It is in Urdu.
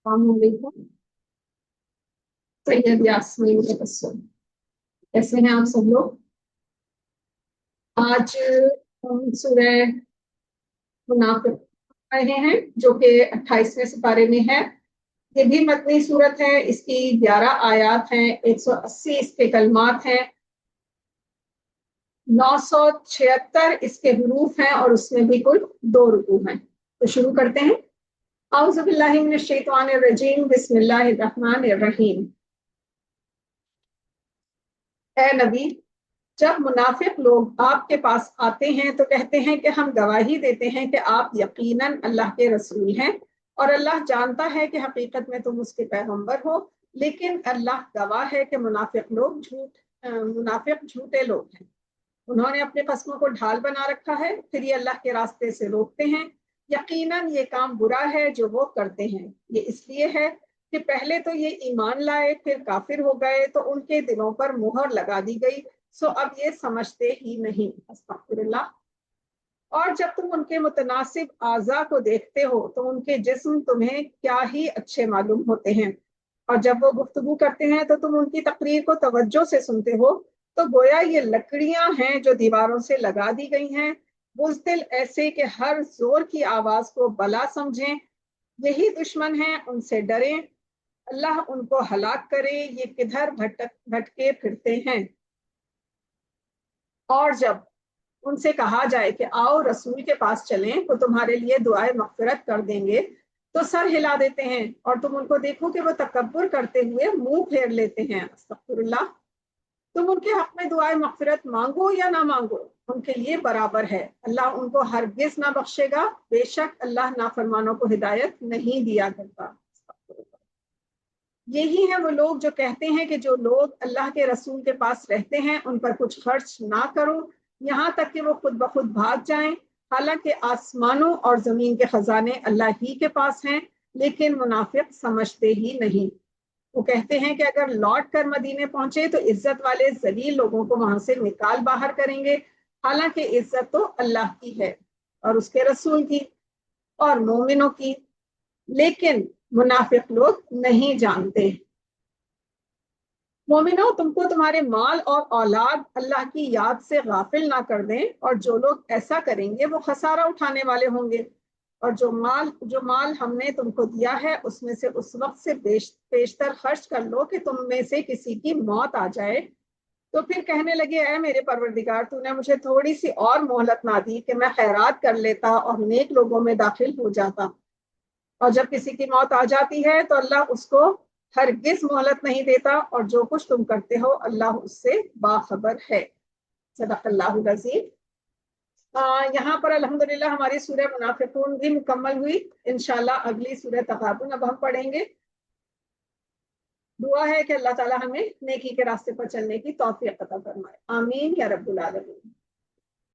السلام علیکم سید یاسمین تبسم، کیسے ہیں آپ سب لوگ؟ آج ہم سورہ منافق رہے ہیں جو کہ 28ویں سپارے میں ہے۔ یہ بھی مدنی صورت ہے، اس کی 11 آیات ہیں، 180 اس کے کلمات ہیں، 976 اس کے حروف ہیں اور اس میں بھی کل 2 رکوع ہیں۔ تو شروع کرتے ہیں۔ اعوذ باللہ من الشیطان الرجیم، بسم اللہ الرحمن الرحیم۔ اے نبی، جب منافق لوگ آپ کے پاس آتے ہیں تو کہتے ہیں کہ ہم گواہی دیتے ہیں کہ آپ یقیناً اللہ کے رسول ہیں، اور اللہ جانتا ہے کہ حقیقت میں تم اس کے پیغمبر ہو، لیکن اللہ گواہ ہے کہ منافق جھوٹے لوگ ہیں۔ انہوں نے اپنے قسموں کو ڈھال بنا رکھا ہے، پھر یہ اللہ کے راستے سے روکتے ہیں۔ یقیناً یہ کام برا ہے جو وہ کرتے ہیں۔ یہ اس لیے ہے کہ پہلے تو یہ ایمان لائے، پھر کافر ہو گئے تو ان کے دلوں پر مہر لگا دی گئی، سو اب یہ سمجھتے ہی نہیں۔ استغفر اللہ۔ اور جب تم ان کے متناسب اعضاء کو دیکھتے ہو تو ان کے جسم تمہیں کیا ہی اچھے معلوم ہوتے ہیں، اور جب وہ گفتگو کرتے ہیں تو تم ان کی تقریر کو توجہ سے سنتے ہو تو گویا یہ لکڑیاں ہیں جو دیواروں سے لگا دی گئی ہیں، بزدل ایسے کہ ہر زور کی آواز کو بلا سمجھیں۔ یہی دشمن ہیں، ان سے ڈریں، اللہ ان کو ہلاک کرے، یہ کدھر بھٹکے پھرتے ہیں۔ اور جب ان سے کہا جائے کہ آؤ رسول کے پاس چلیں تو تمہارے لیے دعائے مغفرت کر دیں گے تو سر ہلا دیتے ہیں، اور تم ان کو دیکھو کہ وہ تکبر کرتے ہوئے منہ پھیر لیتے ہیں۔ استغفر اللہ۔ تم ان کے حق میں دعائے مغفرت مانگو یا نہ مانگو، ان کے لیے برابر ہے، اللہ ان کو ہرگز نہ بخشے گا، بے شک اللہ نافرمانوں کو ہدایت نہیں دیا کرتا۔ یہی ہیں وہ لوگ جو کہتے ہیں کہ جو لوگ اللہ کے رسول کے پاس رہتے ہیں ان پر کچھ خرچ نہ کرو یہاں تک کہ وہ خود بخود بھاگ جائیں، حالانکہ آسمانوں اور زمین کے خزانے اللہ ہی کے پاس ہیں، لیکن منافق سمجھتے ہی نہیں۔ وہ کہتے ہیں کہ اگر لوٹ کر مدینے پہنچے تو عزت والے ذلیل لوگوں کو وہاں سے نکال باہر کریں گے، حالانکہ عزت تو اللہ کی ہے اور اس کے رسول کی اور مومنوں کی، لیکن منافق لوگ نہیں جانتے۔ مومنوں، تم کو تمہارے مال اور اولاد اللہ کی یاد سے غافل نہ کر دیں، اور جو لوگ ایسا کریں گے وہ خسارہ اٹھانے والے ہوں گے۔ اور جو مال ہم نے تم کو دیا ہے اس میں سے اس وقت سے بیشتر خرچ کر لو کہ تم میں سے کسی کی موت آ جائے، تو پھر کہنے لگے اے میرے پروردگار، تو نے مجھے تھوڑی سی اور مہلت نہ دی کہ میں خیرات کر لیتا اور نیک لوگوں میں داخل ہو جاتا۔ اور جب کسی کی موت آ جاتی ہے تو اللہ اس کو ہرگز مہلت نہیں دیتا، اور جو کچھ تم کرتے ہو اللہ اس سے باخبر ہے۔ صدق اللہ العظیم۔ یہاں پر الحمدللہ ہماری سورہ منافقون بھی مکمل ہوئی۔ انشاءاللہ اگلی سورہ تغابن اب ہم پڑھیں گے۔ دعا ہے کہ اللہ تعالی ہمیں نیکی کے راستے پر چلنے کی توفیق عطا فرمائے، آمین یا رب العالمین۔